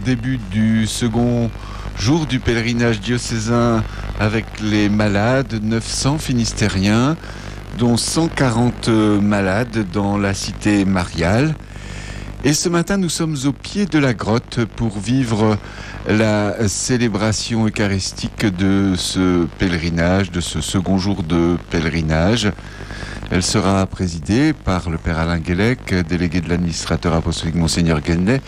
début du second jour du pèlerinage diocésain avec les malades, 900 Finistériens, dont 140 malades dans la cité mariale. Et ce matin, nous sommes au pied de la grotte pour vivre la célébration eucharistique de ce pèlerinage, de ce second jour de pèlerinage. Elle sera présidée par le Père Alain Guélec, délégué de l'administrateur apostolique Monseigneur Guenlet.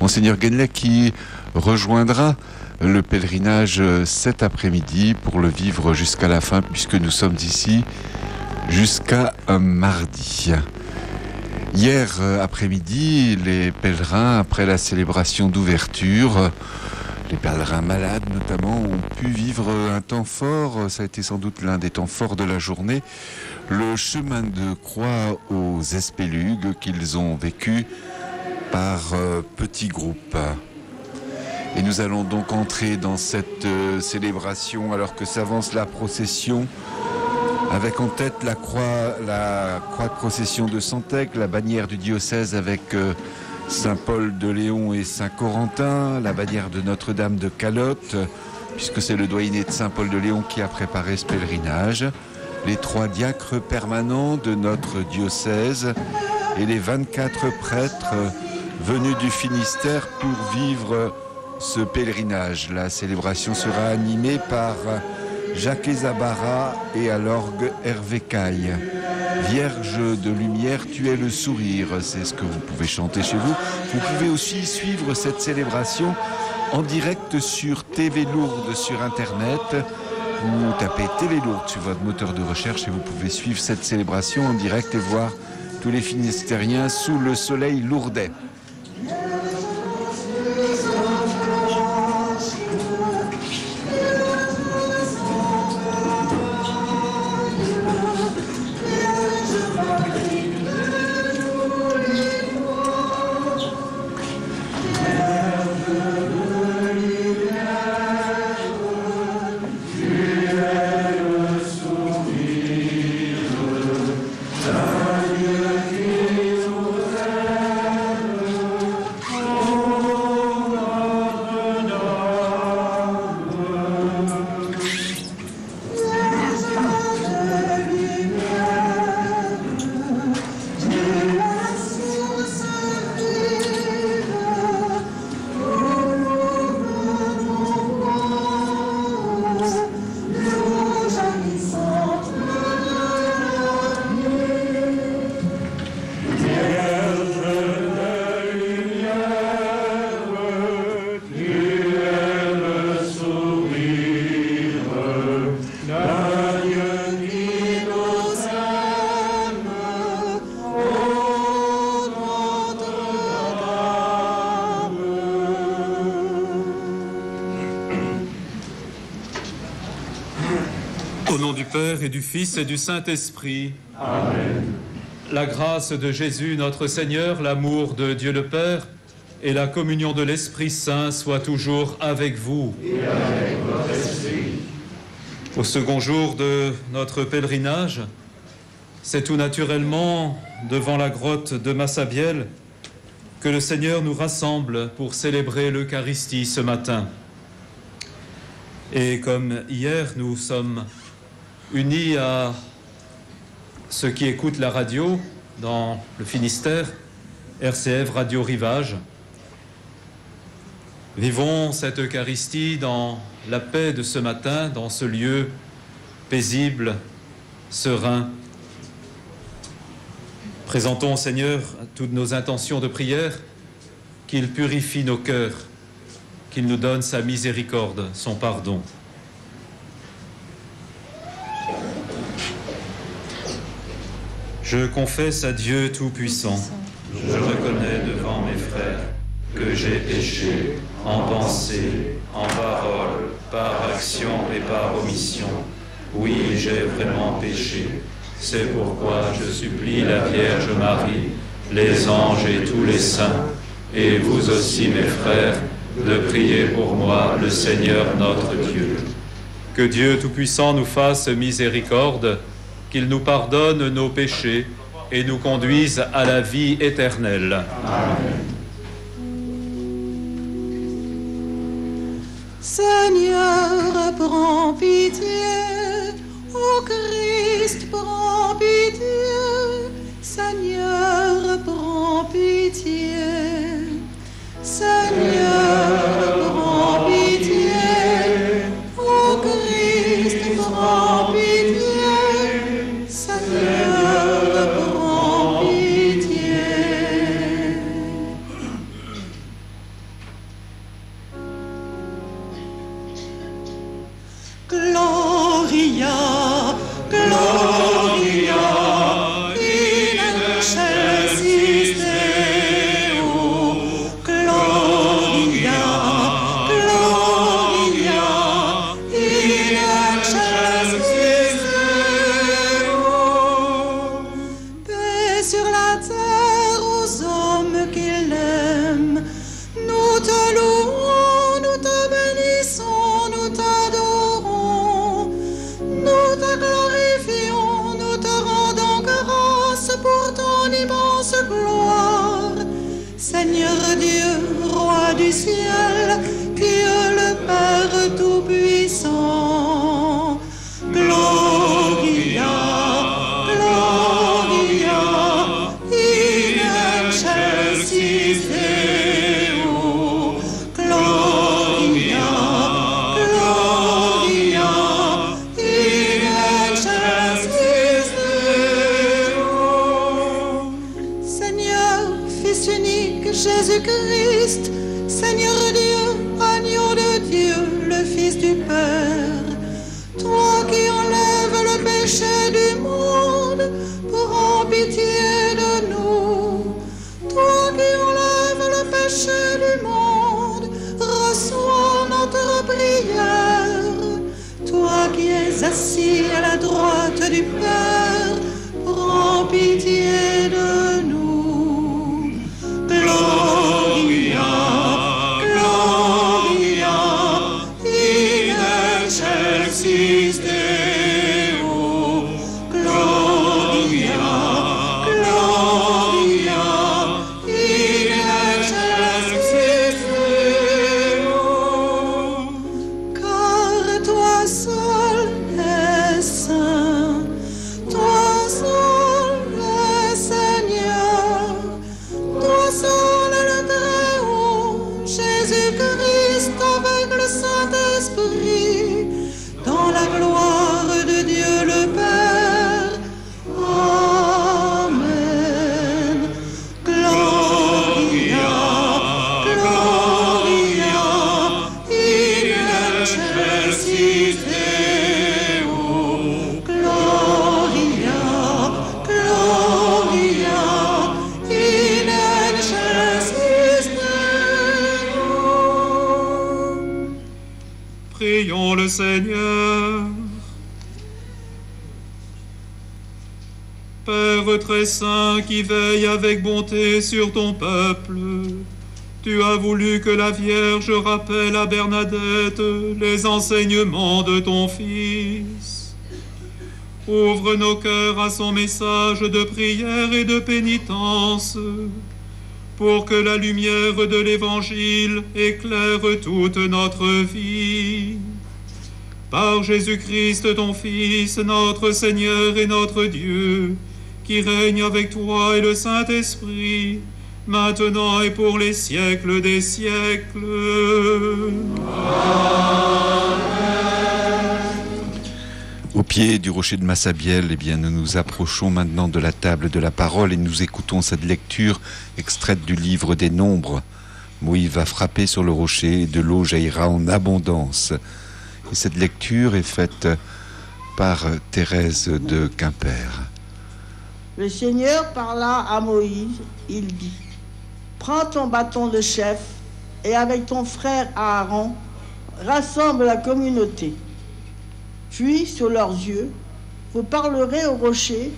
Monseigneur Guenlet qui rejoindra le pèlerinage cet après-midi pour le vivre jusqu'à la fin, puisque nous sommes ici jusqu'à mardi. Hier après-midi, les pèlerins, après la célébration d'ouverture, les pèlerins malades notamment, ont pu vivre un temps fort. Ça a été sans doute l'un des temps forts de la journée. Le chemin de croix aux Espélugues qu'ils ont vécu par petits groupes. Et nous allons donc entrer dans cette célébration alors que s'avance la procession, avec en tête la croix de procession de Santec, la bannière du diocèse avec Saint-Paul de Léon et Saint-Corentin, la bannière de Notre-Dame de Calotte, puisque c'est le doyenné de Saint-Paul de Léon qui a préparé ce pèlerinage, les 3 diacres permanents de notre diocèse et les 24 prêtres venus du Finistère pour vivre ce pèlerinage. La célébration sera animée par Jacques Zabara et à l'orgue Hervé Caille. Vierge de lumière, tu es le sourire, c'est ce que vous pouvez chanter chez vous. Vous pouvez aussi suivre cette célébration en direct sur TV Lourdes sur Internet. Vous tapez TV Lourdes sur votre moteur de recherche et vous pouvez suivre cette célébration en direct et voir tous les Finistériens sous le soleil lourdais. Et du Fils et du Saint-Esprit. Amen. La grâce de Jésus, notre Seigneur, l'amour de Dieu le Père et la communion de l'Esprit Saint soient toujours avec vous. Et avec votre esprit. Au second jour de notre pèlerinage, c'est tout naturellement devant la grotte de Massabielle que le Seigneur nous rassemble pour célébrer l'Eucharistie ce matin. Et comme hier, nous sommes unis à ceux qui écoutent la radio dans le Finistère, RCF Radio Rivage. Vivons cette Eucharistie dans la paix de ce matin, dans ce lieu paisible, serein. Présentons au Seigneur toutes nos intentions de prière, qu'il purifie nos cœurs, qu'il nous donne sa miséricorde, son pardon. Je confesse à Dieu Tout-Puissant, je reconnais devant mes frères que j'ai péché en pensée, en parole, par action et par omission. Oui, j'ai vraiment péché. C'est pourquoi je supplie la Vierge Marie, les anges et tous les saints, et vous aussi mes frères, de prier pour moi le Seigneur notre Dieu. Que Dieu Tout-Puissant nous fasse miséricorde, qu'il nous pardonne nos péchés et nous conduise à la vie éternelle. Amen. Seigneur, prends pitié. Ô Christ, prends pitié. Seigneur, prends pitié. Seigneur, prends pitié. Ô Christ, prends pitié. Seigneur, prends pitié. Gloria, Gloria, in excelsis Deo. Gloria, Gloria, in excelsis Deo. Paix sur la terre aux hommes qu'il aime. Nous te louons, nous te bénissons, nous t'adorons. Nous te glorifions, nous te rendons grâce pour ton immense gloire. Seigneur Dieu, roi du ciel, Dieu le Père Tout-Puissant. Gloria, Gloria, in excelsis Deo. Gloria, Gloria, in excelsis Deo. Seigneur, Fils unique, Jésus-Christ, Seigneur Dieu, agneau de Dieu, le Fils du Père, toi qui enlèves le péché du monde, prends pitié de nous. Toi qui enlèves le péché du monde, reçois notre prière. Toi qui es assis à la droite du Père, prends pitié de nous. Gloria, Gloria, in excelsis Deo. Gloria, Gloria, in excelsis Deo. Car toi seul es saint, toi seul es Seigneur, toi seul est le Très-Haut, Jésus-Christ avec le Saint-Esprit, dans la gloire de Dieu le Père. Amen. Gloria, Gloria, in excelsis Deo. Gloria, Gloria, in excelsis Deo. Prions le Seigneur. Père très saint qui veille avec bonté sur ton peuple, tu as voulu que la Vierge rappelle à Bernadette les enseignements de ton Fils. Ouvre nos cœurs à son message de prière et de pénitence, pour que la lumière de l'Évangile éclaire toute notre vie. Par Jésus-Christ, ton Fils, notre Seigneur et notre Dieu, qui règne avec toi et le Saint-Esprit, maintenant et pour les siècles des siècles. Au pied du rocher de Massabielle, eh bien, nous nous approchons maintenant de la table de la parole et nous écoutons cette lecture extraite du livre des Nombres. Moïse va frapper sur le rocher et de l'eau jaillira en abondance. Et cette lecture est faite par Thérèse de Quimper. Le Seigneur parla à Moïse, il dit: prends ton bâton de chef et avec ton frère Aaron, rassemble la communauté. Puis, sous leurs yeux, vous parlerez au rocher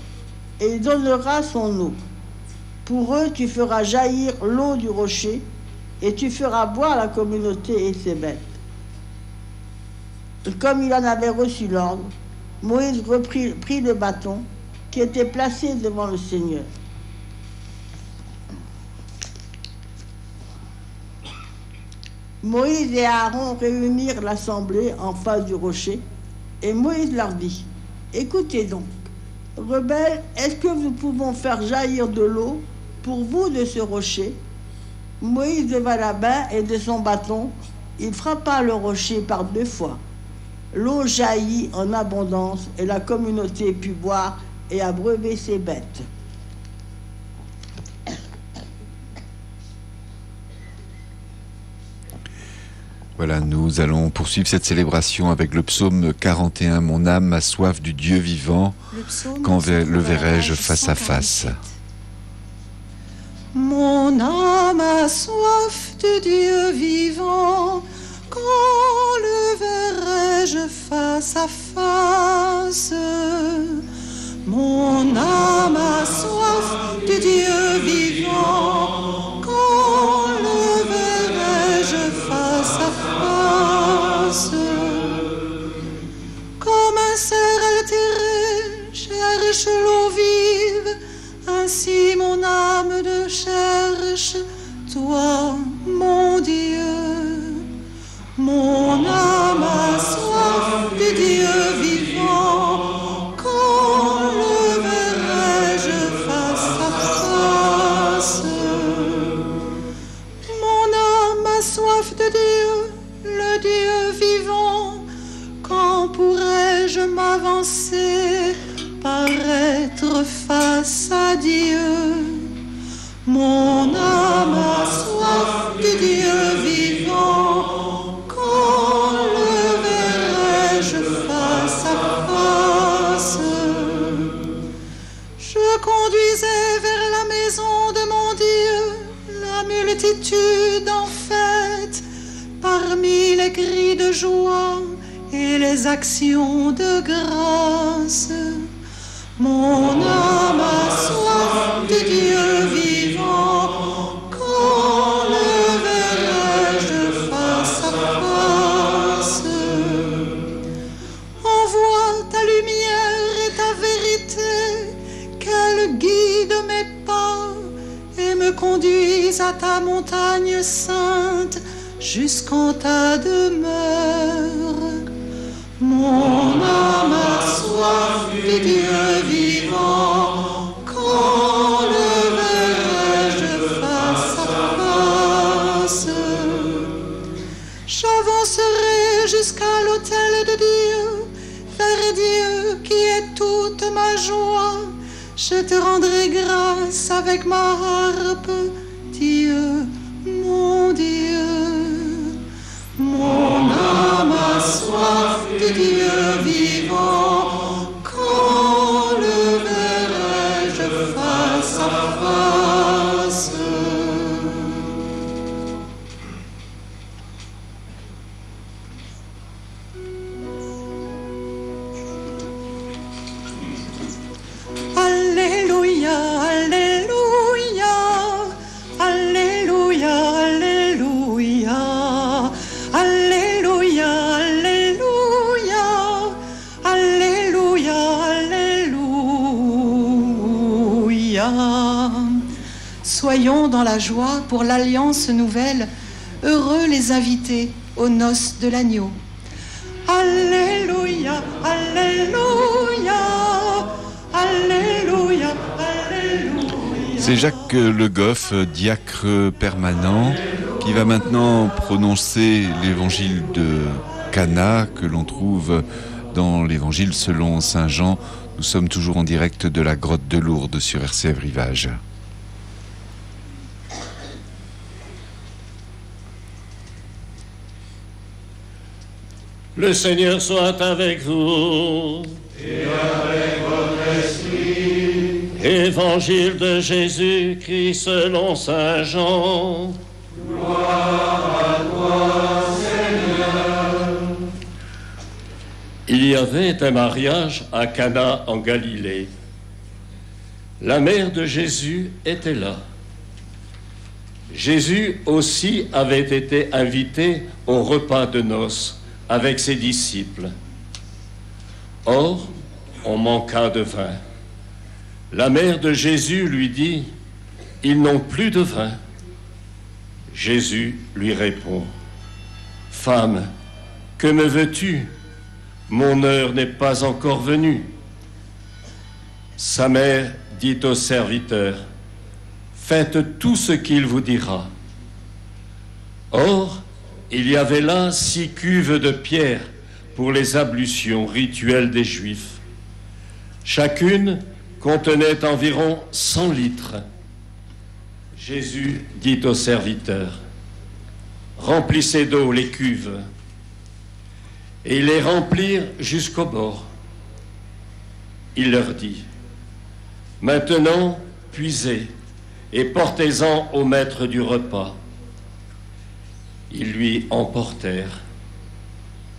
et il donnera son eau. Pour eux, tu feras jaillir l'eau du rocher et tu feras boire la communauté et ses bêtes. Et comme il en avait reçu l'ordre, Moïse prit le bâton qui était placé devant le Seigneur. Moïse et Aaron réunirent l'assemblée en face du rocher, et Moïse leur dit, « Écoutez donc, rebelles, est-ce que nous pouvons faire jaillir de l'eau pour vous de ce rocher ?» Moïse leva la main et de son bâton, il frappa le rocher par 2 fois. L'eau jaillit en abondance et la communauté put boire et abreuver ses bêtes. Voilà, nous allons poursuivre cette célébration avec le psaume 41. Mon âme a soif du Dieu vivant, quand le verrai-je face à face? Mon âme a soif de Dieu vivant, quand le verrai-je face à face? Mon âme a soif de Dieu vivant, quand le verrai-je face à face? Comme un cerf altéré cherche l'eau vive, ainsi mon âme te cherche, toi, mon Dieu. Mon âme a soif de Dieu vivant, quand le verrai-je face à face? Mon âme a soif de Dieu, le Dieu vivant, quand pourrai-je m'avancer, paraître face à Dieu? Mon âme a soif de Dieu vivant, quand le verrai-je face à face? Je conduisais vers la maison de mon Dieu la multitude en fête, parmi les cris de joie et les actions de grâce. Mon âme a soif de Dieu vivant, quand le verrai-je face à face? Envoie ta lumière et ta vérité, qu'elle guide mes pas et me conduise à ta montagne sainte, jusqu'en ta demeure. Mon âme a soif de Dieu vivant, quand le verrai-je face à face? J'avancerai jusqu'à l'autel de Dieu, vers Dieu qui est toute ma joie. Je te rendrai grâce avec ma harpe, Dieu, mon Dieu. Mon âme a soif de Dieu vivant, quand le verrai-je face à face? Alléluia, alléluia, alléluia, alléluia. Alléluia, alléluia, alléluia, alléluia. Soyons dans la joie pour l'alliance nouvelle, heureux les invités aux noces de l'agneau. Alléluia, alléluia, alléluia, alléluia. C'est Jacques Le Goff, diacre permanent, qui va maintenant prononcer l'évangile de Cana que l'on trouve dans l'évangile selon saint Jean. Nous sommes toujours en direct de la grotte de Lourdes sur RCF Rivage. Le Seigneur soit avec vous. Et avec votre esprit. Évangile de Jésus-Christ selon saint Jean. Gloire à toi, Seigneur. Il y avait un mariage à Cana en Galilée. La mère de Jésus était là. Jésus aussi avait été invité au repas de noces avec ses disciples. Or, on manqua de vin. La mère de Jésus lui dit, « Ils n'ont plus de vin. » Jésus lui répond, Femme, que me veux-tu? Mon heure n'est pas encore venue. Sa mère dit au serviteur, faites tout ce qu'il vous dira. Or, il y avait là 6 cuves de pierre pour les ablutions rituelles des Juifs. Chacune contenait environ 100 litres. Jésus dit au serviteur, remplissez d'eau les cuves. Et ils les remplirent jusqu'au bord. Il leur dit, maintenant, puisez et portez-en au maître du repas. Ils lui emportèrent.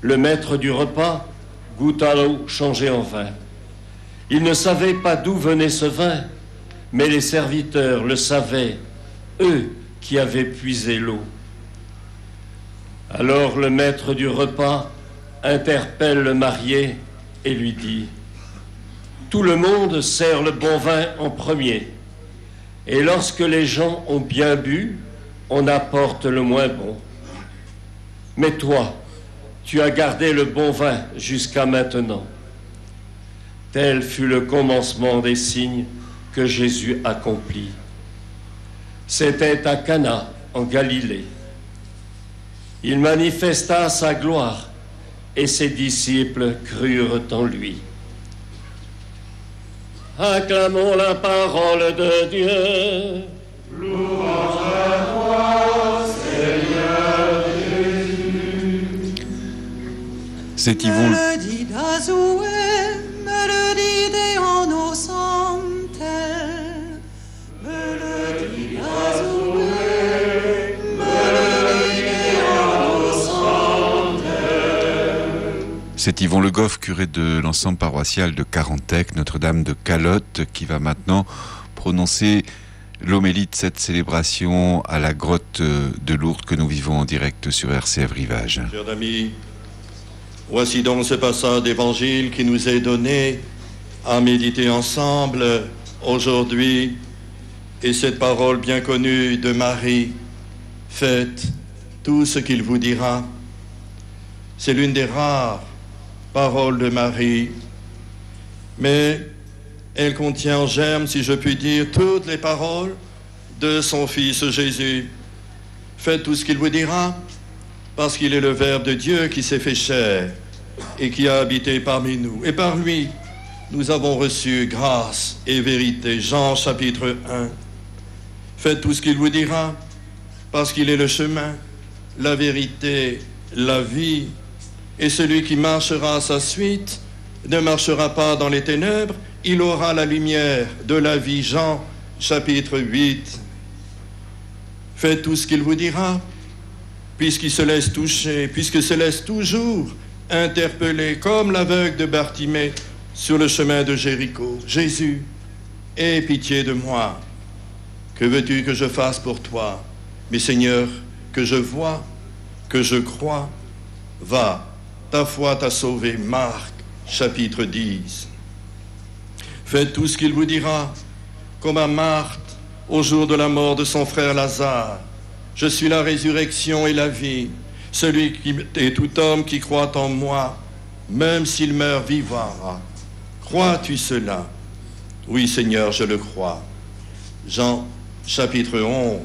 Le maître du repas goûta l'eau changée en vin. Il ne savait pas d'où venait ce vin, mais les serviteurs le savaient, eux qui avaient puisé l'eau. Alors le maître du repas interpelle le marié et lui dit, tout le monde sert le bon vin en premier, et lorsque les gens ont bien bu, on apporte le moins bon. Mais toi, tu as gardé le bon vin jusqu'à maintenant. Tel fut le commencement des signes que Jésus accomplit. C'était à Cana, en Galilée. Il manifesta sa gloire, et ses disciples crurent en lui. Acclamons la parole de Dieu. Louange à toi, Seigneur Jésus. C'est Yvon. Mélodie d'Azoué, mélodie des Anno Santel. Mélodie d'Azoué, mélodie des Anno Santel. C'est Yvon Le Goff, curé de l'ensemble paroissial de Carantec, Notre-Dame de Calotte, qui va maintenant prononcer l'homélie de cette célébration à la grotte de Lourdes que nous vivons en direct sur RCF Rivage. Chers amis, voici donc ce passage d'évangile qui nous est donné à méditer ensemble aujourd'hui, et cette parole bien connue de Marie, faites tout ce qu'il vous dira. C'est l'une des rares paroles de Marie, mais elle contient en germe, si je puis dire, toutes les paroles de son Fils Jésus. Faites tout ce qu'il vous dira, parce qu'il est le Verbe de Dieu qui s'est fait chair et qui a habité parmi nous. Et par lui, nous avons reçu grâce et vérité. Jean chapitre 1. Faites tout ce qu'il vous dira, parce qu'il est le chemin, la vérité, la vie. Et celui qui marchera à sa suite ne marchera pas dans les ténèbres, il aura la lumière de la vie. Jean chapitre 8. Faites tout ce qu'il vous dira, puisqu'il se laisse toucher, puisqu'il se laisse toujours interpeller, comme l'aveugle de Bartimée sur le chemin de Jéricho. Jésus, aie pitié de moi. Que veux-tu que je fasse pour toi? Mais Seigneur, que je vois, que je crois. Va, ta foi t'a sauvé. Marc chapitre 10. Faites tout ce qu'il vous dira, comme à Marthe au jour de la mort de son frère Lazare. Je suis la résurrection et la vie. Celui et tout homme qui croit en moi, même s'il meurt, vivra. Crois-tu cela? Oui, Seigneur, je le crois. Jean chapitre 11.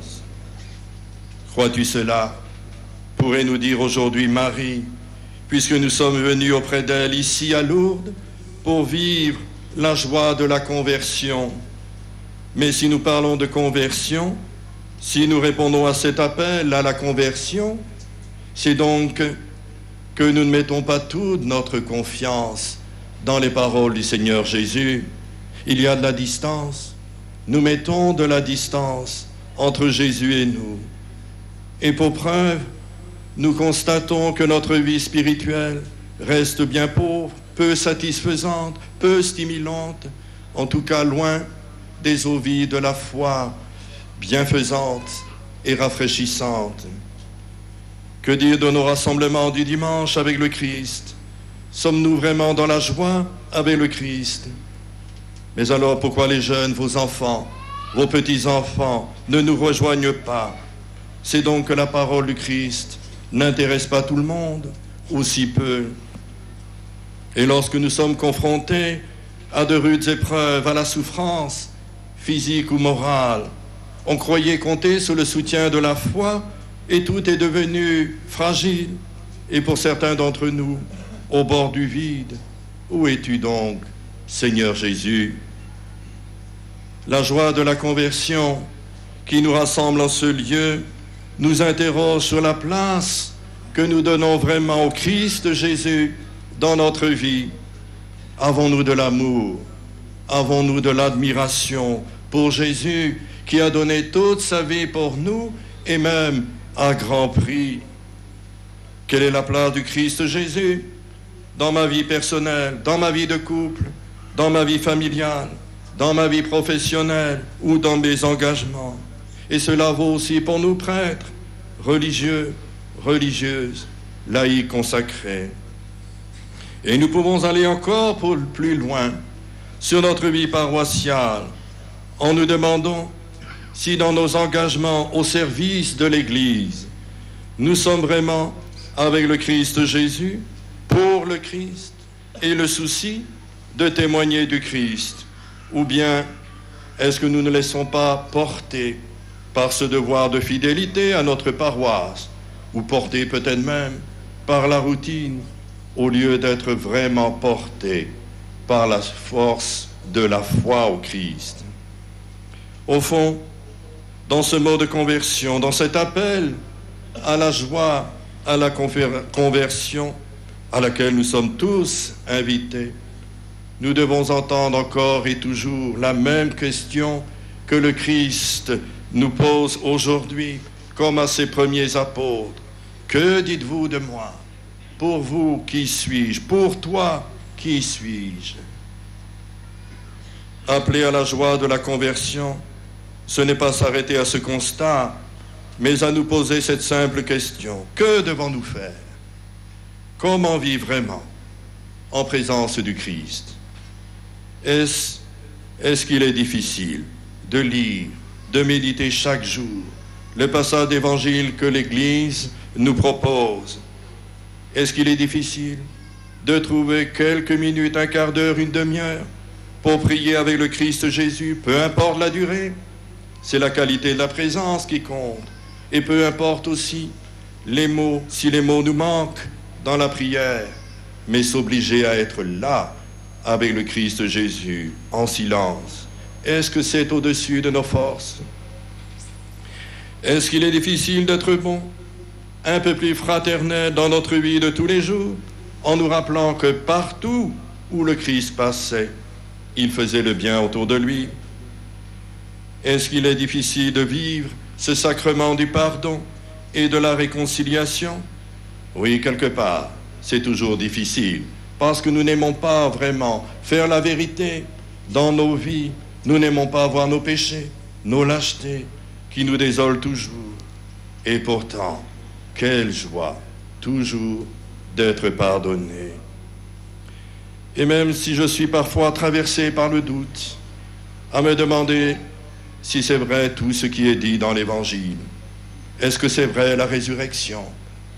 Crois-tu cela? Pourrait nous dire aujourd'hui Marie, puisque nous sommes venus auprès d'elle ici à Lourdes pour vivre la joie de la conversion. Mais si nous parlons de conversion, si nous répondons à cet appel à la conversion, c'est donc que nous ne mettons pas toute notre confiance dans les paroles du Seigneur Jésus. Il y a de la distance. Nous mettons de la distance entre Jésus et nous. Et pour preuve, nous constatons que notre vie spirituelle reste bien pauvre, peu satisfaisante, peu stimulante, en tout cas loin des eaux vives de la foi, bienfaisante et rafraîchissante. Que dire de nos rassemblements du dimanche avec le Christ? Sommes-nous vraiment dans la joie avec le Christ? Mais alors pourquoi les jeunes, vos enfants, vos petits-enfants ne nous rejoignent pas? C'est donc que la parole du Christ n'intéresse pas tout le monde, ou si peu. Et lorsque nous sommes confrontés à de rudes épreuves, à la souffrance, physique ou morale, on croyait compter sur le soutien de la foi et tout est devenu fragile. Et pour certains d'entre nous, au bord du vide, où es-tu donc, Seigneur Jésus? La joie de la conversion qui nous rassemble en ce lieu nous interroge sur la place que nous donnons vraiment au Christ Jésus dans notre vie. Avons-nous de l'amour? Avons-nous de l'admiration pour Jésus qui a donné toute sa vie pour nous et même à grand prix? Quelle est la place du Christ Jésus dans ma vie personnelle, dans ma vie de couple, dans ma vie familiale, dans ma vie professionnelle ou dans mes engagements? Et cela vaut aussi pour nous prêtres, religieux, religieuses, laïcs consacrés. Et nous pouvons aller encore plus loin sur notre vie paroissiale en nous demandant si dans nos engagements au service de l'Église, nous sommes vraiment avec le Christ Jésus, pour le Christ, et le souci de témoigner du Christ. Ou bien est-ce que nous ne laissons pas porter par ce devoir de fidélité à notre paroisse, ou porter peut-être même par la routine, au lieu d'être vraiment portés par la force de la foi au Christ? Au fond, dans ce mot de conversion, dans cet appel à la joie, à la conversion à laquelle nous sommes tous invités, nous devons entendre encore et toujours la même question que le Christ nous pose aujourd'hui, comme à ses premiers apôtres. Que dites-vous de moi? Pour vous, qui suis-je? Pour toi, qui suis-je? Appeler à la joie de la conversion, ce n'est pas s'arrêter à ce constat, mais à nous poser cette simple question. Que devons-nous faire? Comment vivre vraiment en présence du Christ? Est-ce qu'il est difficile de lire, de méditer chaque jour le passage d'évangile que l'Église nous propose? Est-ce qu'il est difficile de trouver quelques minutes, un quart d'heure, une demi-heure pour prier avec le Christ Jésus? Peu importe la durée, c'est la qualité de la présence qui compte. Et peu importe aussi les mots, si les mots nous manquent dans la prière, mais s'obliger à être là avec le Christ Jésus, en silence. Est-ce que c'est au-dessus de nos forces? Est-ce qu'il est difficile d'être bon, un peu plus fraternel dans notre vie de tous les jours, en nous rappelant que partout où le Christ passait, il faisait le bien autour de lui? Est-ce qu'il est difficile de vivre ce sacrement du pardon et de la réconciliation? Oui, quelque part, c'est toujours difficile, parce que nous n'aimons pas vraiment faire la vérité dans nos vies. Nous n'aimons pas voir nos péchés, nos lâchetés, qui nous désolent toujours. Et pourtant, quelle joie, toujours, d'être pardonné. Et même si je suis parfois traversé par le doute, à me demander si c'est vrai tout ce qui est dit dans l'Évangile, est-ce que c'est vrai la résurrection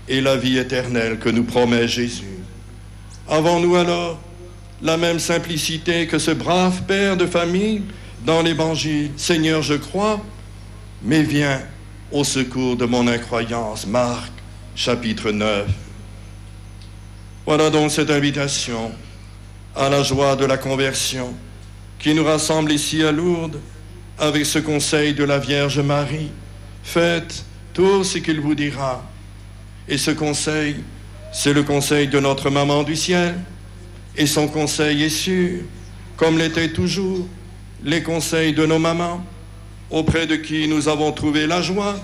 et la vie éternelle que nous promet Jésus? Avons-nous alors la même simplicité que ce brave père de famille dans l'Évangile? Seigneur, je crois, mais viens au secours de mon incroyance. Marc, chapitre 9. Voilà donc cette invitation à la joie de la conversion qui nous rassemble ici à Lourdes avec ce conseil de la Vierge Marie. Faites tout ce qu'il vous dira. Et ce conseil, c'est le conseil de notre maman du ciel. Et son conseil est sûr, comme l'étaient toujours les conseils de nos mamans, auprès de qui nous avons trouvé la joie,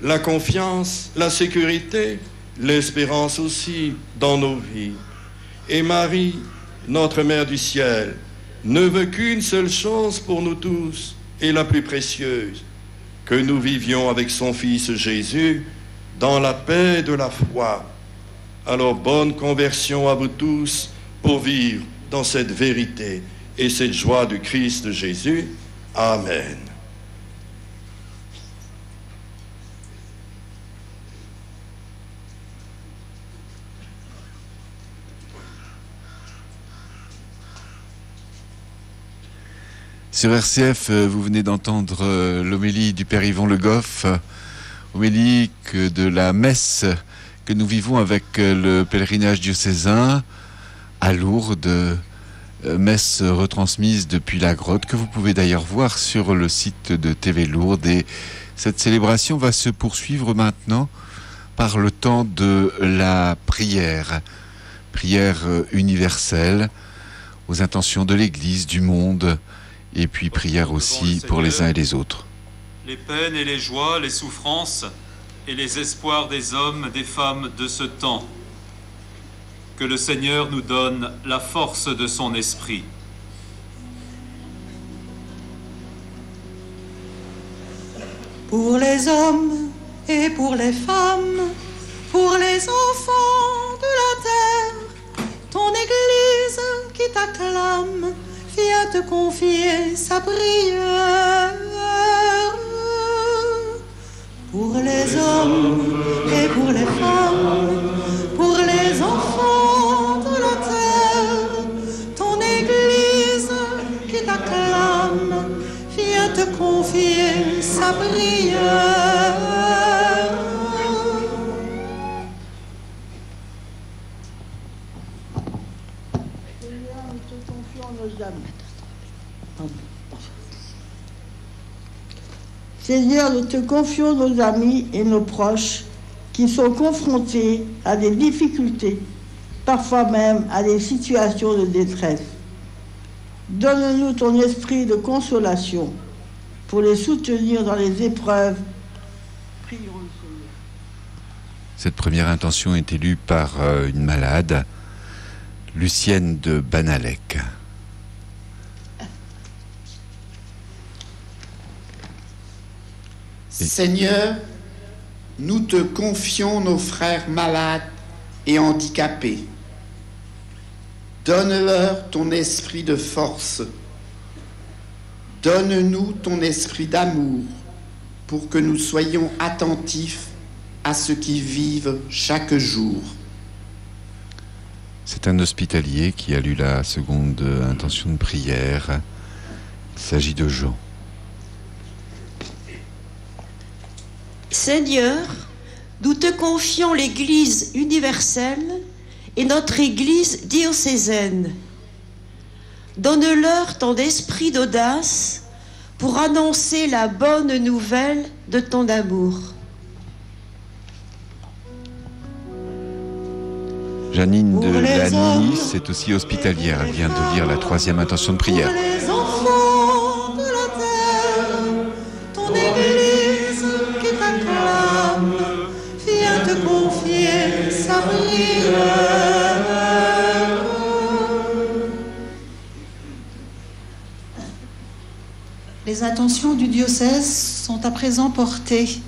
la confiance, la sécurité, l'espérance aussi dans nos vies. Et Marie, notre Mère du ciel, ne veut qu'une seule chose pour nous tous, et la plus précieuse, que nous vivions avec son Fils Jésus dans la paix de la foi. Alors bonne conversion à vous tous pour vivre dans cette vérité et cette joie du Christ Jésus. Amen. Sur RCF, vous venez d'entendre l'homélie du Père Yvon Le Goff, homélie de la messe que nous vivons avec le pèlerinage diocésain à Lourdes, messe retransmise depuis la grotte, que vous pouvez d'ailleurs voir sur le site de TV Lourdes. Et cette célébration va se poursuivre maintenant par le temps de la prière, prière universelle aux intentions de l'Église, du monde, et puis prière aussi pour les uns et les autres. Les peines et les joies, les souffrances et les espoirs des hommes, des femmes de ce temps. Que le Seigneur nous donne la force de son esprit. Pour les hommes et pour les femmes, pour les enfants de la terre, ton Église qui t'acclame vient te confier sa prière. Pour les hommes et pour les femmes, pour les enfants de la terre, ton Église qui t'acclame vient te confier sa prière. Seigneur, nous te confions nos amis et nos proches qui sont confrontés à des difficultés, parfois même à des situations de détresse. Donne-nous ton esprit de consolation pour les soutenir dans les épreuves. Prions le Seigneur. Cette première intention est élue par une malade, Lucienne de Banalec. Seigneur, nous te confions nos frères malades et handicapés. Donne-leur ton esprit de force. Donne-nous ton esprit d'amour pour que nous soyons attentifs à ce qu'ils vivent chaque jour. C'est un hospitalier qui a lu la seconde intention de prière. Il s'agit de Jean. Seigneur, nous te confions l'Église universelle et notre Église diocésaine. Donne-leur ton esprit d'audace pour annoncer la bonne nouvelle de ton amour. Janine de Lani, c'est aussi hospitalière. Elle vient de lire la troisième intention de prière. Pour les enfants de la terre, ton Église qui t'acclame vient te confier sa prière. Les intentions du diocèse sont à présent portées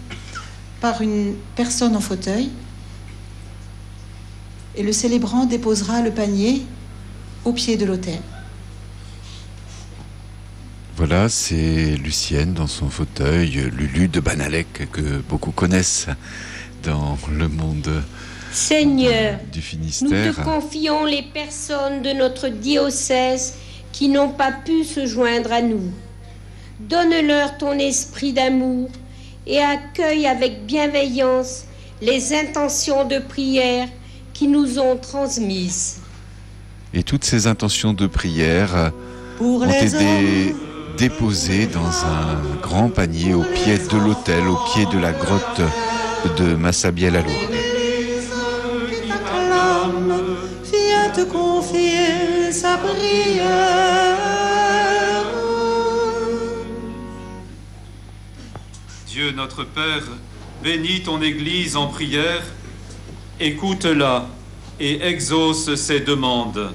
par une personne en fauteuil et le célébrant déposera le panier au pied de l'autel. Voilà, c'est Lucienne dans son fauteuil, Lulu de Banalec, que beaucoup connaissent dans le monde Seigneur, du nous Finistère. te confions les personnes de notre diocèse qui n'ont pas pu se joindre à nous. Donne-leur ton esprit d'amour et accueille avec bienveillance les intentions de prière qui nous ont transmises. Et toutes ces intentions de prière Pour ont les été hommes, déposées dans un grand panier au pied de l'autel, au pied de la grotte de Massabielle à Lourdes. l'Église qui t'acclame vient te confier sa prière. Dieu notre Père, bénis ton Église en prière, écoute-la et exauce ses demandes.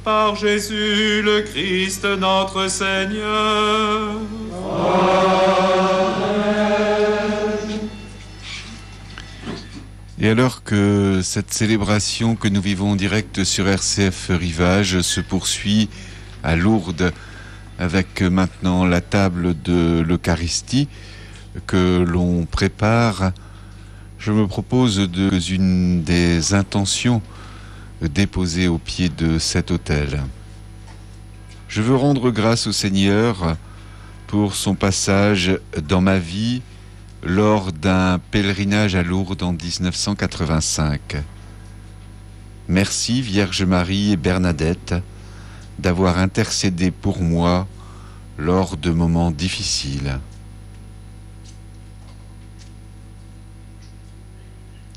Par Jésus le Christ notre Seigneur. Et alors que cette célébration que nous vivons en direct sur RCF Rivage se poursuit à Lourdes avec maintenant la table de l'Eucharistie que l'on prépare, je me propose une des intentions déposées au pied de cet autel. Je veux rendre grâce au Seigneur pour son passage dans ma vie lors d'un pèlerinage à Lourdes en 1985. Merci Vierge Marie et Bernadette d'avoir intercédé pour moi lors de moments difficiles.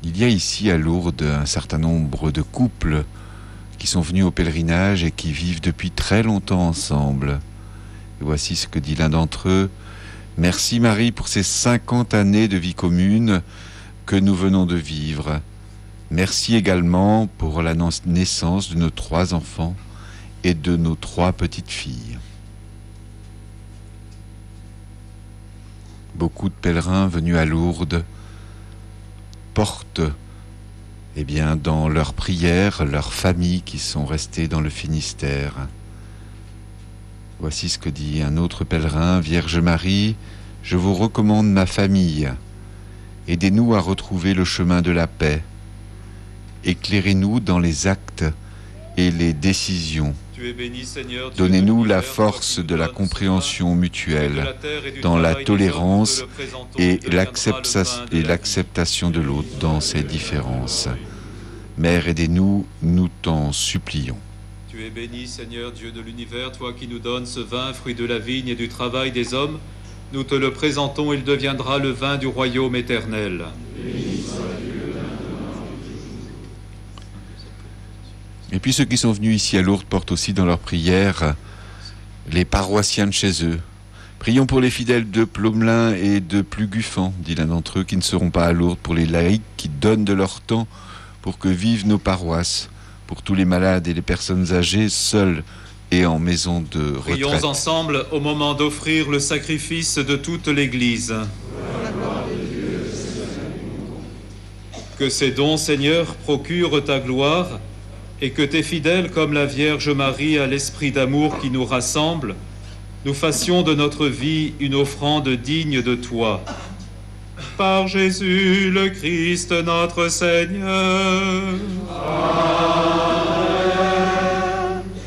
Il y a ici à Lourdes un certain nombre de couples qui sont venus au pèlerinage et qui vivent depuis très longtemps ensemble. Et voici ce que dit l'un d'entre eux. Merci Marie pour ces 50 années de vie commune que nous venons de vivre. Merci également pour la naissance de nos 3 enfants et de nos 3 petites filles. Beaucoup de pèlerins venus à Lourdes portent dans leurs prières leurs familles qui sont restées dans le Finistère. Voici ce que dit un autre pèlerin. Vierge Marie, je vous recommande ma famille. Aidez-nous à retrouver le chemin de la paix. Éclairez-nous dans les actes et les décisions. Donnez-nous la force de la compréhension mutuelle, dans la tolérance et l'acceptation de l'autre dans ses différences. Mère, aidez-nous, nous t'en supplions. Tu es béni, Seigneur, Dieu de l'univers, toi qui nous donnes ce vin, fruit de la vigne et du travail des hommes. Nous te le présentons, il deviendra le vin du royaume éternel. Et puis ceux qui sont venus ici à Lourdes portent aussi dans leurs prières les paroissiens de chez eux. Prions pour les fidèles de Plomelin et de Pluguffan, dit l'un d'entre eux, qui ne seront pas à Lourdes, pour les laïcs qui donnent de leur temps pour que vivent nos paroisses, pour tous les malades et les personnes âgées, seules et en maison de retraite. Prions ensemble au moment d'offrir le sacrifice de toute l'Église. Que ces dons, Seigneur, procurent ta gloire, et que tes fidèles, comme la Vierge Marie, à l'esprit d'amour qui nous rassemble, nous fassions de notre vie une offrande digne de toi. Par Jésus le Christ, notre Seigneur. Amen.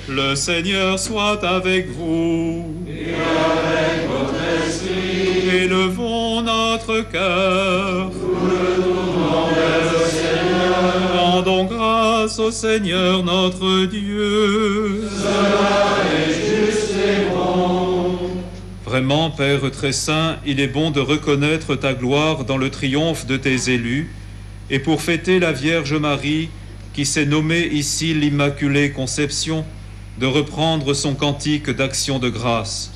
Le Seigneur soit avec vous. Et avec votre esprit. Élevons notre cœur. Nous le tournons vers le Seigneur. Rendons grâce au Seigneur notre Dieu. Cela est juste et bon. Vraiment, Père très saint, il est bon de reconnaître ta gloire dans le triomphe de tes élus, et pour fêter la Vierge Marie, qui s'est nommée ici l'Immaculée Conception, de reprendre son cantique d'action de grâce.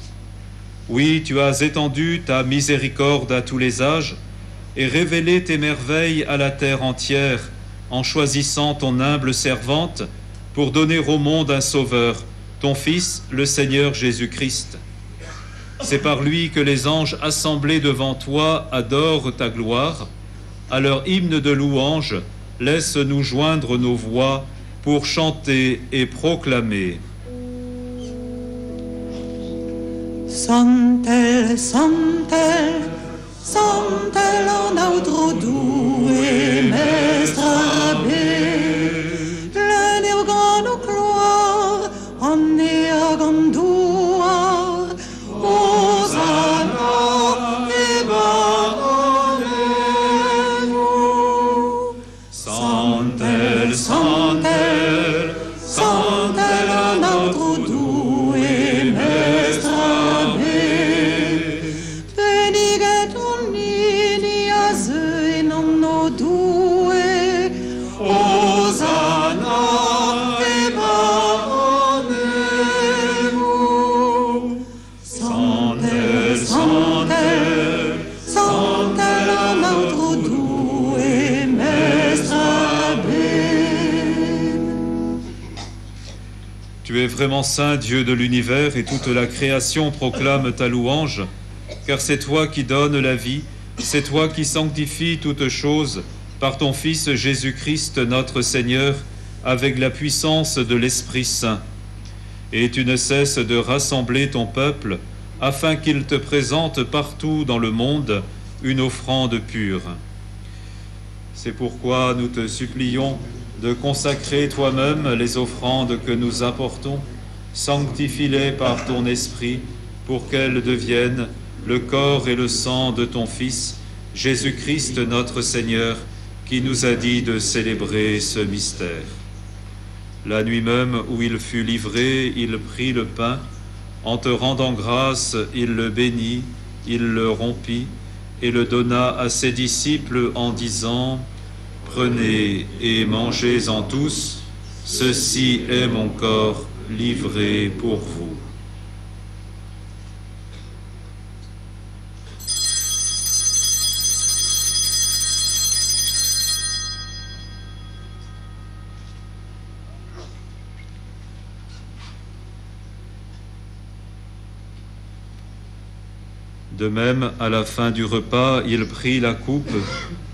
Oui, tu as étendu ta miséricorde à tous les âges, et révélé tes merveilles à la terre entière, en choisissant ton humble servante pour donner au monde un sauveur, ton Fils, le Seigneur Jésus-Christ. C'est par lui que les anges assemblés devant toi adorent ta gloire. À leur hymne de louange, laisse-nous joindre nos voix pour chanter et proclamer. Santel, Santel, Santel en outro doué, mestre abbé, plein au grand gloire, en éagandouar, Hosanna et baronnez-vous. Santel, Santel, Santel en outro doué, mestre abbé, beniget omninias in omno due, Hosanna et baronnez-vous. Santel, Santel, Santel en outro doué, mestre abbé. Tu es vraiment saint, Dieu de l'univers, et toute la création proclame ta louange, car c'est toi qui donnes la vie, c'est toi qui sanctifies toutes choses par ton Fils Jésus-Christ notre Seigneur, avec la puissance de l'Esprit Saint. Et tu ne cesses de rassembler ton peuple, afin qu'il te présente partout dans le monde une offrande pure. C'est pourquoi nous te supplions de consacrer toi-même les offrandes que nous apportons, sanctifie-les par ton esprit, pour qu'elles deviennent le corps et le sang de ton Fils, Jésus-Christ notre Seigneur, qui nous a dit de célébrer ce mystère. La nuit même où il fut livré, il prit le pain. En te rendant grâce, il le bénit, il le rompit et le donna à ses disciples en disant : « Prenez et mangez-en tous, ceci est mon corps livré pour vous. » De même, à la fin du repas, il prit la coupe.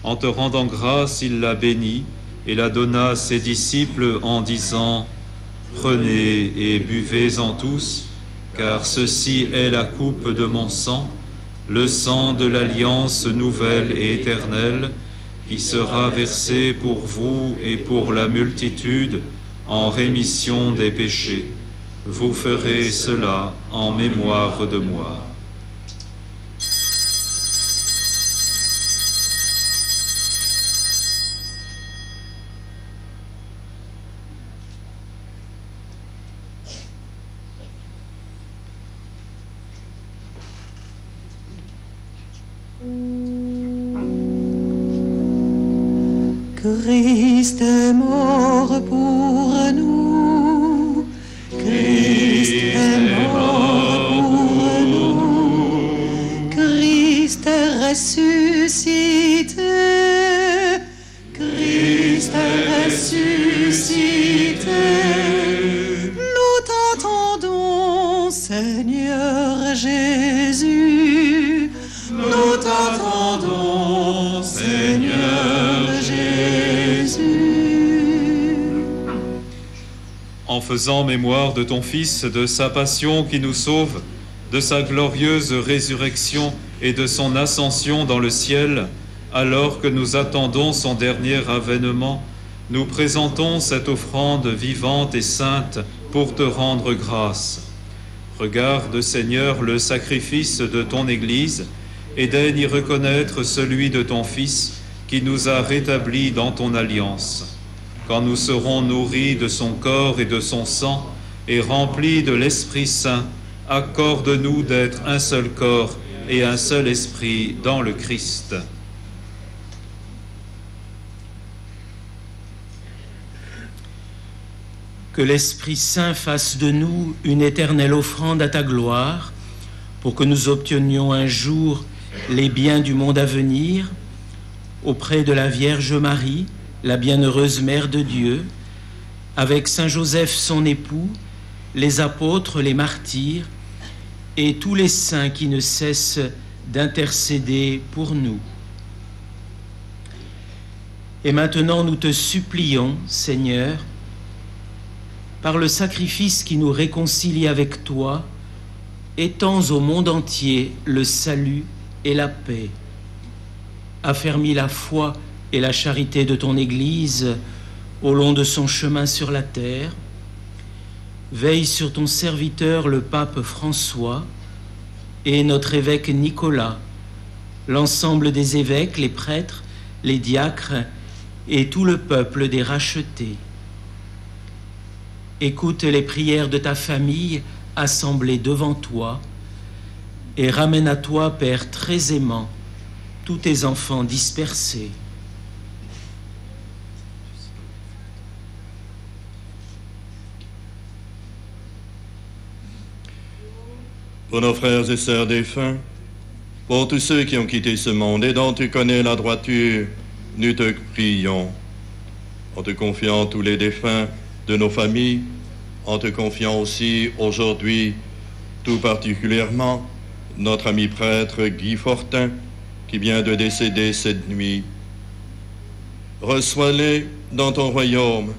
En te rendant grâce, il la bénit et la donna à ses disciples en disant : « Prenez et buvez-en tous, car ceci est la coupe de mon sang, le sang de l'alliance nouvelle et éternelle, qui sera versé pour vous et pour la multitude en rémission des péchés. Vous ferez cela en mémoire de moi. » Christ est mort pour nous. Christ est mort pour nous. Christ est ressuscité. Christ est ressuscité. Nous t'attendons, Seigneur Jésus. Nous t'attendons, Seigneur Jésus. En faisant mémoire de ton Fils, de sa passion qui nous sauve, de sa glorieuse résurrection et de son ascension dans le ciel, alors que nous attendons son dernier avènement, nous présentons cette offrande vivante et sainte pour te rendre grâce. Regarde, Seigneur, le sacrifice de ton Église et daigne y reconnaître celui de ton Fils qui nous a rétablis dans ton alliance. Quand nous serons nourris de son corps et de son sang et remplis de l'Esprit Saint, accorde-nous d'être un seul corps et un seul esprit dans le Christ. Que l'Esprit Saint fasse de nous une éternelle offrande à ta gloire, pour que nous obtenions un jour les biens du monde à venir, auprès de la Vierge Marie, la bienheureuse Mère de Dieu, avec Saint Joseph son époux, les apôtres, les martyrs, et tous les saints qui ne cessent d'intercéder pour nous. Et maintenant nous te supplions, Seigneur, par le sacrifice qui nous réconcilie avec toi, étends au monde entier le salut et la paix. Affermis la foi et la charité de ton Église au long de son chemin sur la terre. Veille sur ton serviteur le pape François et notre évêque Nicolas, l'ensemble des évêques, les prêtres, les diacres et tout le peuple des rachetés. Écoute les prières de ta famille assemblée devant toi et ramène à toi, Père très aimant, tous tes enfants dispersés. Pour nos frères et sœurs défunts, pour tous ceux qui ont quitté ce monde et dont tu connais la droiture, nous te prions. En te confiant tous les défunts de nos familles, en te confiant aussi aujourd'hui, tout particulièrement, notre ami prêtre Guy Fortin, qui vient de décéder cette nuit. Reçois-les dans ton royaume,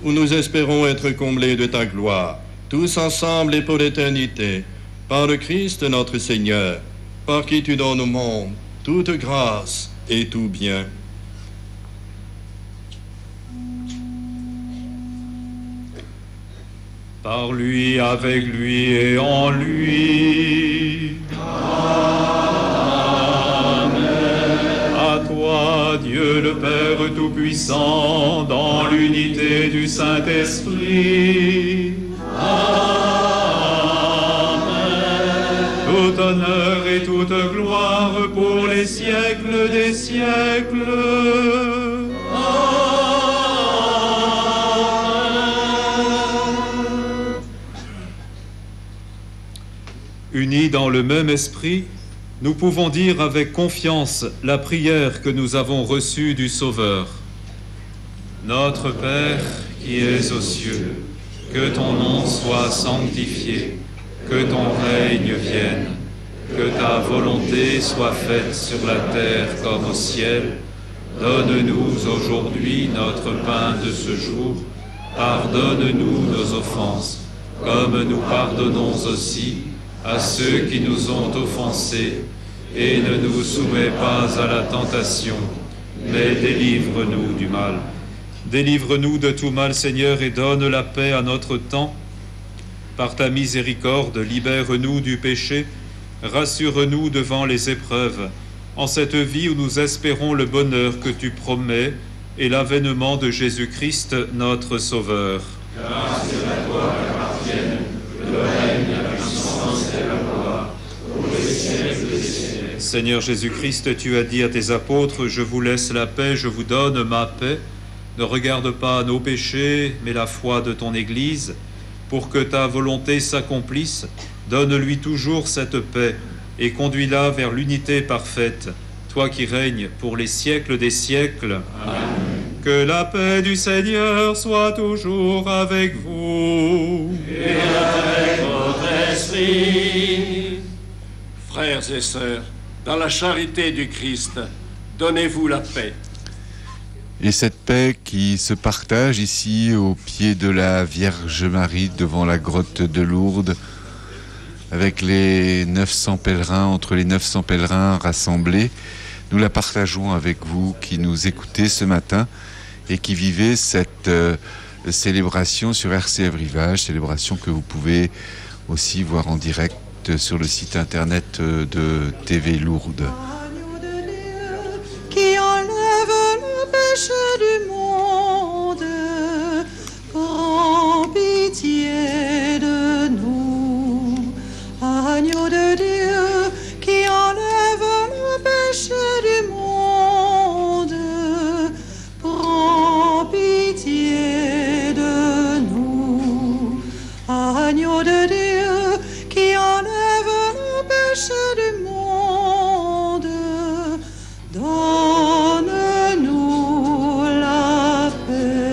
où nous espérons être comblés de ta gloire, tous ensemble et pour l'éternité, par le Christ notre Seigneur, par qui tu donnes au monde toute grâce et tout bien. par lui, avec lui et en lui. À toi, Dieu le Père Tout-Puissant, dans l'unité du Saint-Esprit. Tout honneur et toute gloire pour les siècles des siècles. Unis dans le même esprit, nous pouvons dire avec confiance la prière que nous avons reçue du Sauveur. Notre Père qui es aux cieux, que ton nom soit sanctifié, que ton règne vienne, que ta volonté soit faite sur la terre comme au ciel. Donne-nous aujourd'hui notre pain de ce jour. Pardonne-nous nos offenses, comme nous pardonnons aussi à ceux qui nous ont offensés, et ne nous soumets pas à la tentation, mais délivre-nous du mal. Délivre-nous de tout mal, Seigneur, et donne la paix à notre temps. Par ta miséricorde, libère-nous du péché, rassure-nous devant les épreuves, en cette vie où nous espérons le bonheur que tu promets et l'avènement de Jésus-Christ, notre Sauveur. Grâce à toi appartiennent le règne, la puissance et la gloire, pour les siècles des siècles. Seigneur Jésus-Christ, tu as dit à tes apôtres, je vous laisse la paix, je vous donne ma paix. Ne regarde pas nos péchés, mais la foi de ton Église. Pour que ta volonté s'accomplisse, donne-lui toujours cette paix et conduis-la vers l'unité parfaite, toi qui règnes pour les siècles des siècles. Amen. Que la paix du Seigneur soit toujours avec vous. Et avec votre esprit. Frères et sœurs, dans la charité du Christ, donnez-vous la paix. Et cette paix qui se partage ici au pied de la Vierge Marie devant la grotte de Lourdes avec les 900 pèlerins, entre les 900 pèlerins rassemblés, nous la partageons avec vous qui nous écoutez ce matin et qui vivez cette célébration sur RCF Rivage, célébration que vous pouvez aussi voir en direct sur le site internet de TV Lourdes. Qui enlève le péché du monde, prends pitié de nous. Agneau de Dieu, qui enlève le péché du monde, prends pitié de nous. Agneau de Dieu, qui enlève le péché du monde, donne-nous la paix.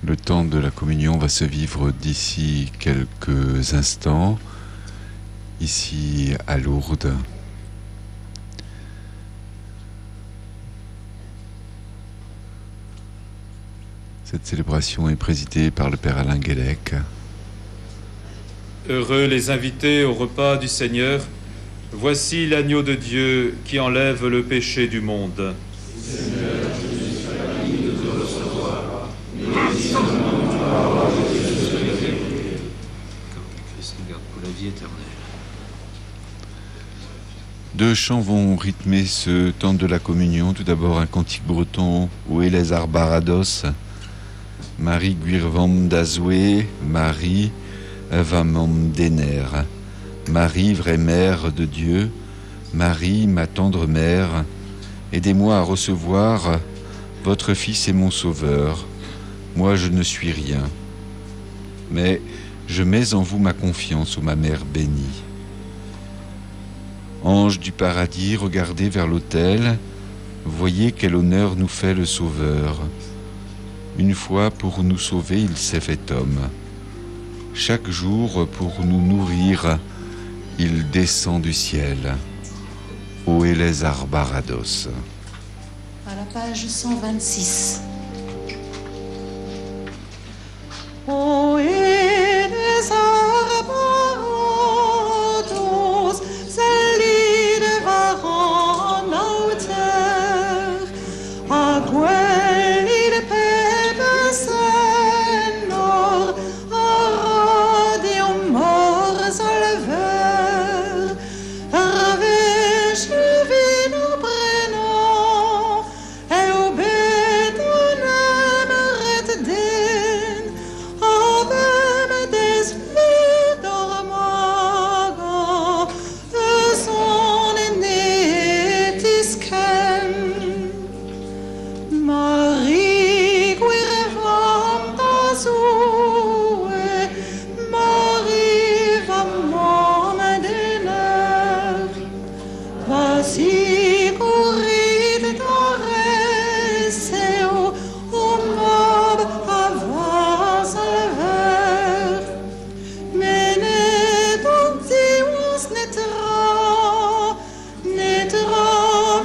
Le temps de la communion va se vivre d'ici quelques instants, ici à Lourdes. Cette célébration est présidée par le Père Alain Guélec. Heureux les invités au repas du Seigneur. Voici l'agneau de Dieu qui enlève le péché du monde. Seigneur, je suis ravi de te recevoir. Deux chants vont rythmer ce temps de la communion. Tout d'abord un cantique breton, Où est les arbarados, Marie Guirvam d'Azoué, Marie Avamam d'Ener. Marie, vraie mère de Dieu, Marie, ma tendre mère, aidez-moi à recevoir votre Fils et mon Sauveur. Moi, je ne suis rien, mais je mets en vous ma confiance, ô ma mère bénie. Ange du paradis, regardez vers l'autel, voyez quel honneur nous fait le Sauveur. Une fois pour nous sauver, il s'est fait homme. Chaque jour, pour nous nourrir, il descend du ciel. Ô les arbarados. à la page 126. Oh, et des arbres douces, celles de varan en hauteur, à quelli de pépes nord, à radium morts à l'heure, ravèche le vino prénom, et au béton aimerait den, avem des filles dormagant, son aîné tisken. Marie guirvam d'azue, Marie va mon dener, vasi courit d'arreseo, o mob avance le ver, mene donti uns netra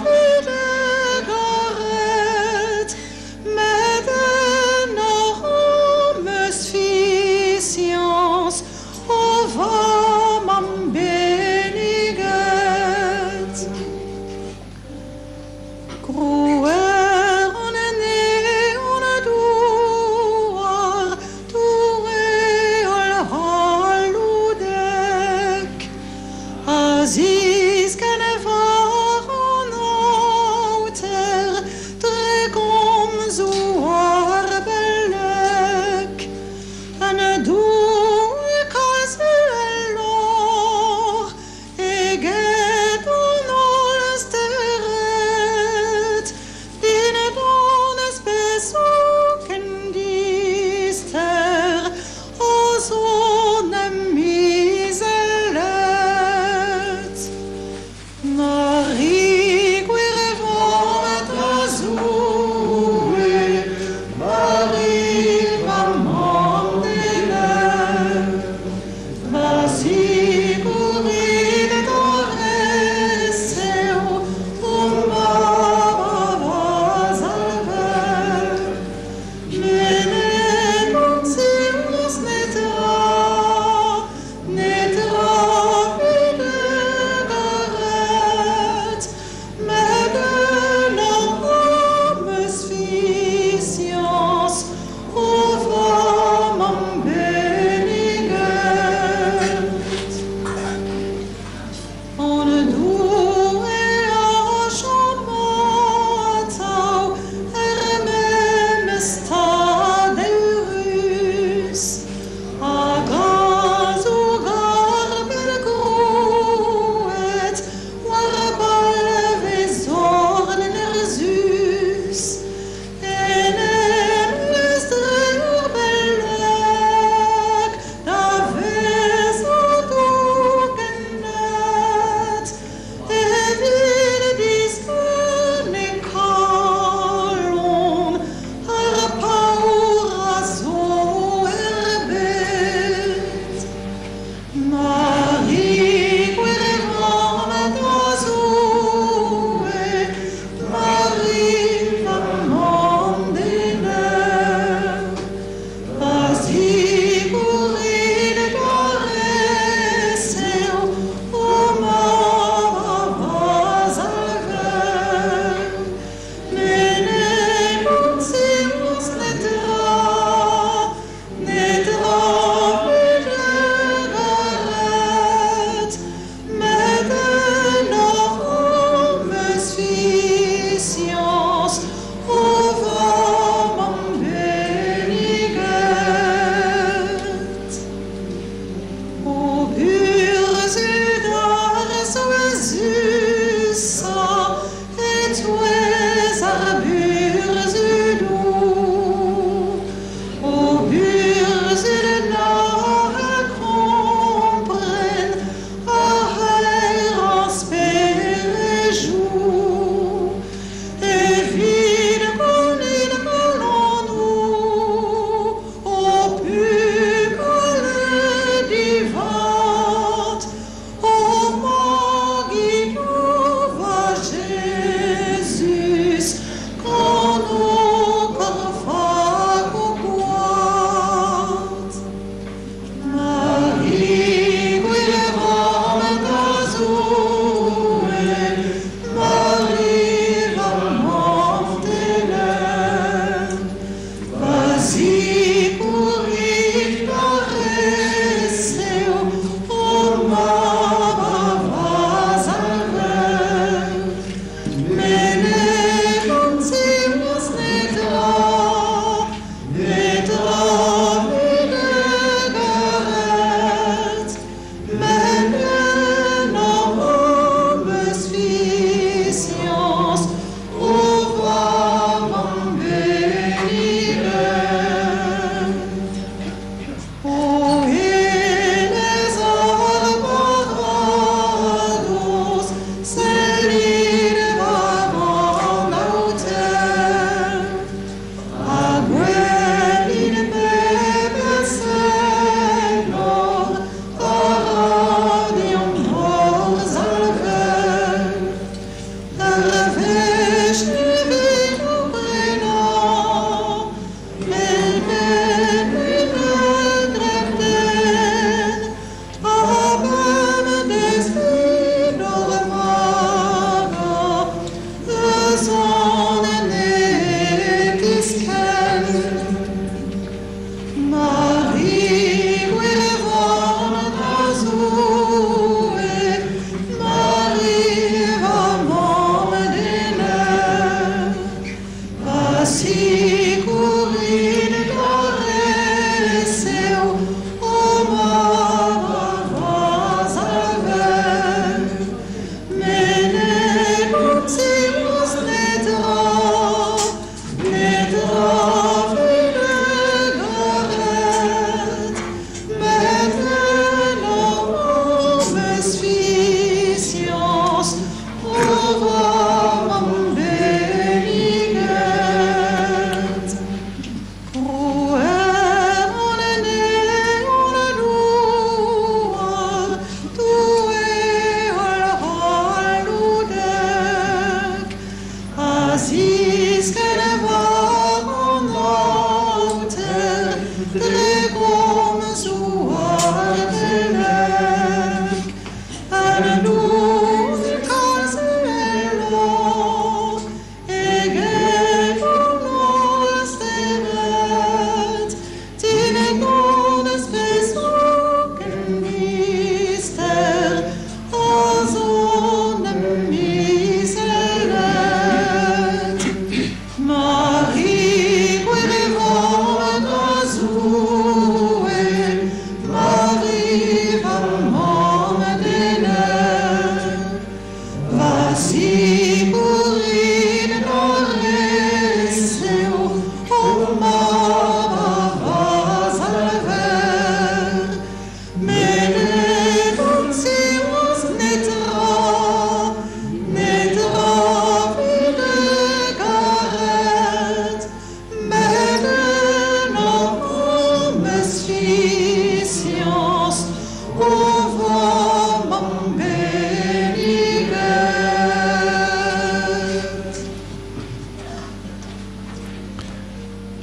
vide garet, mais d'énormes suffisances, au va m'en béniguet.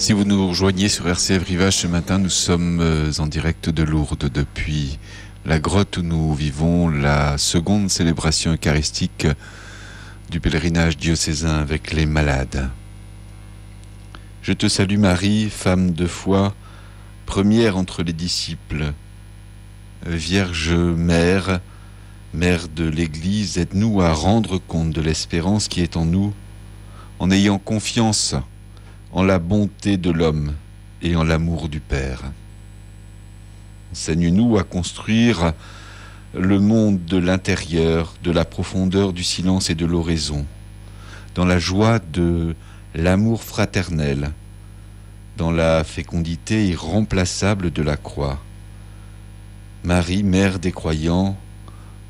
Si vous nous rejoignez sur RCF Rivage ce matin, nous sommes en direct de Lourdes depuis la grotte où nous vivons la seconde célébration eucharistique du pèlerinage diocésain avec les malades. Je te salue Marie, femme de foi, première entre les disciples, Vierge Mère, Mère de l'Église, aide-nous à rendre compte de l'espérance qui est en nous, en ayant confiance en la bonté de l'homme et en l'amour du Père. Enseigne-nous à construire le monde de l'intérieur, de la profondeur du silence et de l'oraison, dans la joie de l'amour fraternel, dans la fécondité irremplaçable de la croix. Marie, Mère des croyants,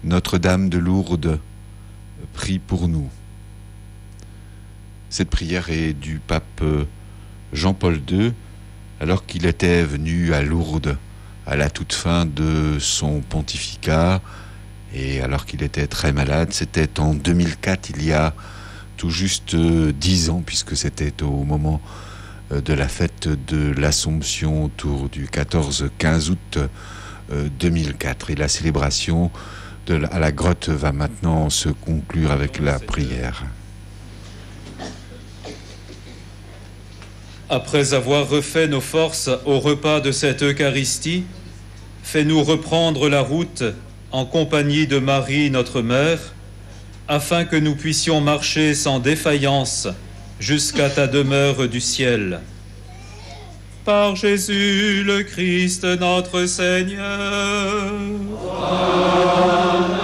Notre-Dame de Lourdes, prie pour nous. Cette prière est du pape Jean-Paul II, alors qu'il était venu à Lourdes à la toute fin de son pontificat et alors qu'il était très malade. C'était en 2004, il y a tout juste 10 ans, puisque c'était au moment de la fête de l'Assomption autour du 14-15 août 2004. Et la célébration à la grotte va maintenant se conclure avec la prière. Après avoir refait nos forces au repas de cette Eucharistie, fais-nous reprendre la route en compagnie de Marie, notre Mère, afin que nous puissions marcher sans défaillance jusqu'à ta demeure du ciel. Par Jésus le Christ, notre Seigneur. Amen.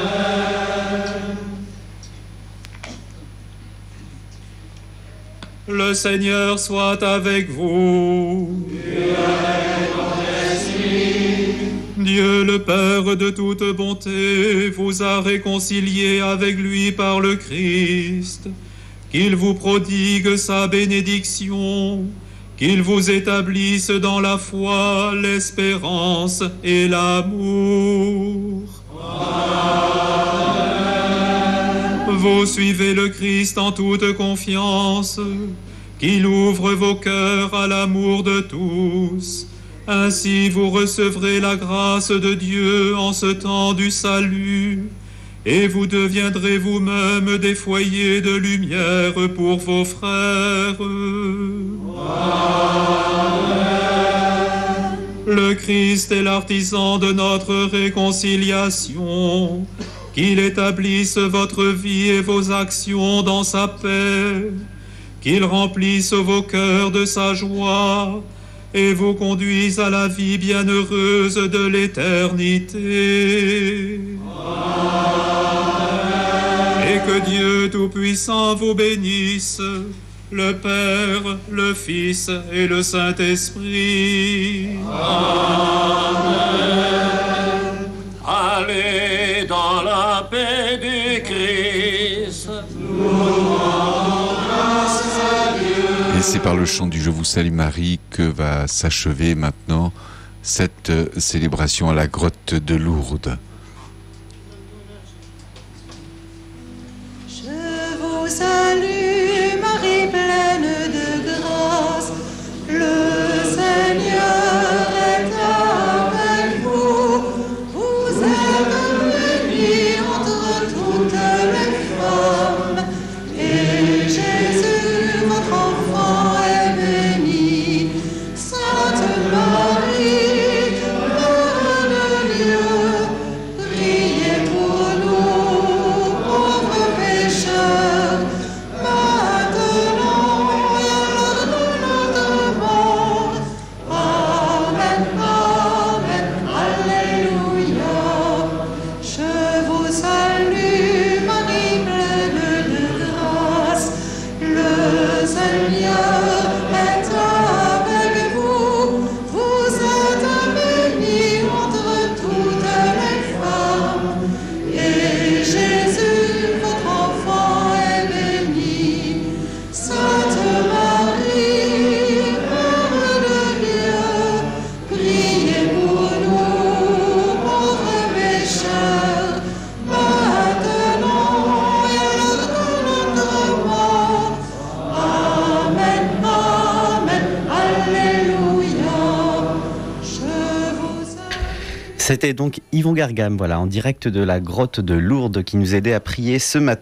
Le Seigneur soit avec vous. Et avec ton esprit. Dieu, le Père de toute bonté, vous a réconciliés avec lui par le Christ. Qu'il vous prodigue sa bénédiction, qu'il vous établisse dans la foi, l'espérance et l'amour. Vous suivez le Christ en toute confiance, qu'il ouvre vos cœurs à l'amour de tous. Ainsi vous recevrez la grâce de Dieu en ce temps du salut, et vous deviendrez vous-même des foyers de lumière pour vos frères. Amen. Le Christ est l'artisan de notre réconciliation. Qu'il établisse votre vie et vos actions dans sa paix, qu'il remplisse vos cœurs de sa joie et vous conduise à la vie bienheureuse de l'éternité. Amen. Et que Dieu Tout-Puissant vous bénisse, le Père, le Fils et le Saint-Esprit. Amen. Allez dans la paix du Christ. Et c'est par le chant du Je vous salue Marie que va s'achever maintenant cette célébration à la grotte de Lourdes. Je vous salue Marie pleine de grâce, le Seigneur est avec vous. Vous êtes bénie entre toutes les femmes, et Jésus, votre enfant, est béni. Sainte Marie, Mère de Dieu, priez pour nous, pauvres pécheurs, C'était donc Yvon Gargam, voilà, en direct de la grotte de Lourdes, qui nous aidait à prier ce matin.